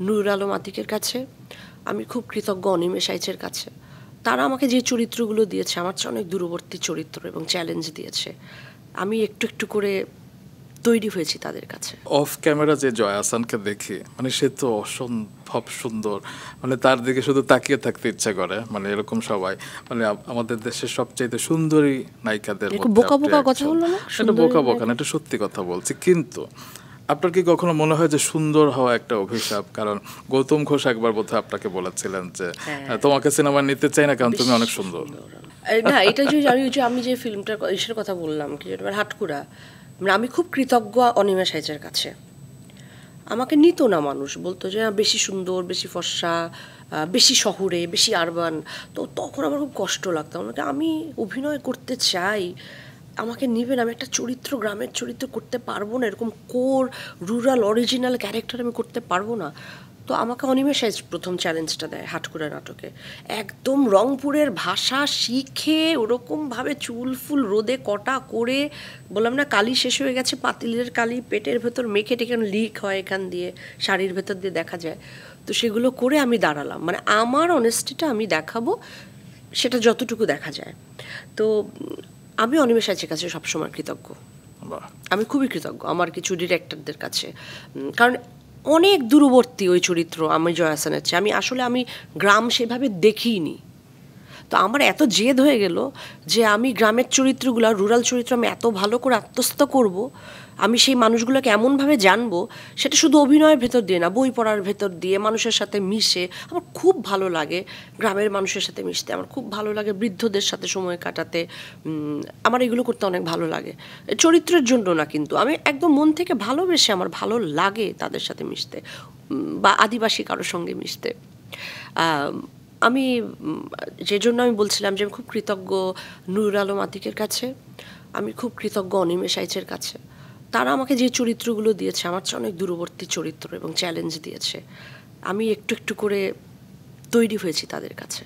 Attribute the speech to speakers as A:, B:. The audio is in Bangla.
A: নুরুল আলম আতিকের কাছে, আমি খুব কৃতজ্ঞ অনিমেষ আইচের কাছে। তারা আমাকে যে চরিত্রগুলো দিয়েছে আমার চেয়ে অনেক দূরবর্তী চরিত্র এবং চ্যালেঞ্জ দিয়েছে, আমি একটু একটু করে তৈরি হয়েছি তাদের কাছে।
B: অফ ক্যামেরা যে জয়া আহসানকে দেখি, মানে সে তো অসম্ভব সুন্দর, মানে তার দিকে শুধু তাকিয়ে থাকতে ইচ্ছা করে, মানে এরকম সবাই, মানে আমাদের দেশের সবচাইতে সুন্দরী নায়িকাদের মধ্যে
A: বোকা বোকা কথা বললো না,
B: এটা বোকা বোকা না, এটা সত্যি কথা বলছি। কিন্তু আপনার কি কখনো মনে হয় যে সুন্দর হওয়া একটা অভিশাপ? কারণ গৌতম ঘোষ একবার বোধহয় আপনাকে বলেছিলেন যে তোমাকে সিনেমা নিতে চাই না কারণ তুমি অনেক সুন্দর।
A: না, এটা যে আমি যে ফিল্মটার ইসের কথা বললাম, কি যেটা হাটকুড়া, মানে আমি খুব কৃতজ্ঞ অনিমেষ আইচের কাছে। আমাকে নিত না মানুষ, বলতো যে বেশি সুন্দর, বেশি ফর্সা, বেশি শহুরে, বেশি আরবান। তো তখন আমার খুব কষ্ট লাগতো, আমাকে আমি অভিনয় করতে চাই, আমাকে নিবেন, আমি একটা চরিত্র, গ্রামের চরিত্র করতে পারবো না, এরকম কোর রুরাল অরিজিনাল ক্যারেক্টার আমি করতে পারবো না। তো আমাকে অনিমেষ আইচ প্রথম চ্যালেঞ্জটা দেয় হাটকুড়া নাটকে, একদম রংপুরের ভাষা শিখে ওরকমভাবে চুল ফুল রোদে কটা করে, বললাম না কালি শেষ হয়ে গেছে, পাতিলের কালি পেটের ভেতর মেখে টেকে লিক হয় এখান দিয়ে, শাড়ির ভেতর দিয়ে দেখা যায়। তো সেগুলো করে আমি দাঁড়ালাম, মানে আমার অনেস্টিটা আমি দেখাবো, সেটা যতটুকু দেখা যায়। তো আমি অনিমেষ আইচের কাছে সবসময় কৃতজ্ঞ, আমি খুবই কৃতজ্ঞ আমার কিছু ডিরেক্টরদের কাছে, কারণ অনেক দূরবর্তী ওই চরিত্র আমি জয়া আহসানের চেয়ে। আমি গ্রাম সেভাবে দেখিনি, তো আমার এত জেদ হয়ে গেল যে আমি গ্রামের চরিত্রগুলো, রুরাল চরিত্র আমি এত ভালো করে আত্মস্থ করব, আমি সেই মানুষগুলোকে এমনভাবে জানবো, সেটা শুধু অভিনয়ের ভেতর দিয়ে না, বই পড়ার ভেতর দিয়ে, মানুষের সাথে মিশে। আমার খুব ভালো লাগে গ্রামের মানুষের সাথে মিশতে, আমার খুব ভালো লাগে বৃদ্ধদের সাথে সময় কাটাতে, আমার এগুলো করতে অনেক ভালো লাগে, চরিত্রের জন্য না, কিন্তু আমি একদম মন থেকে ভালোবেসে আমার ভালো লাগে তাদের সাথে মিশতে, বা আদিবাসী কারোর সঙ্গে মিশতে। আমি যে জন্য আমি বলছিলাম যে আমি খুব কৃতজ্ঞ নুরুল আলম আতিকের কাছে, আমি খুব কৃতজ্ঞ অনিমেষ আইচের কাছে। তারা আমাকে যে চরিত্রগুলো দিয়েছে আমার চেয়ে অনেক দূরবর্তী চরিত্র এবং চ্যালেঞ্জ দিয়েছে, আমি একটু একটু করে তৈরি হয়েছি তাদের কাছে।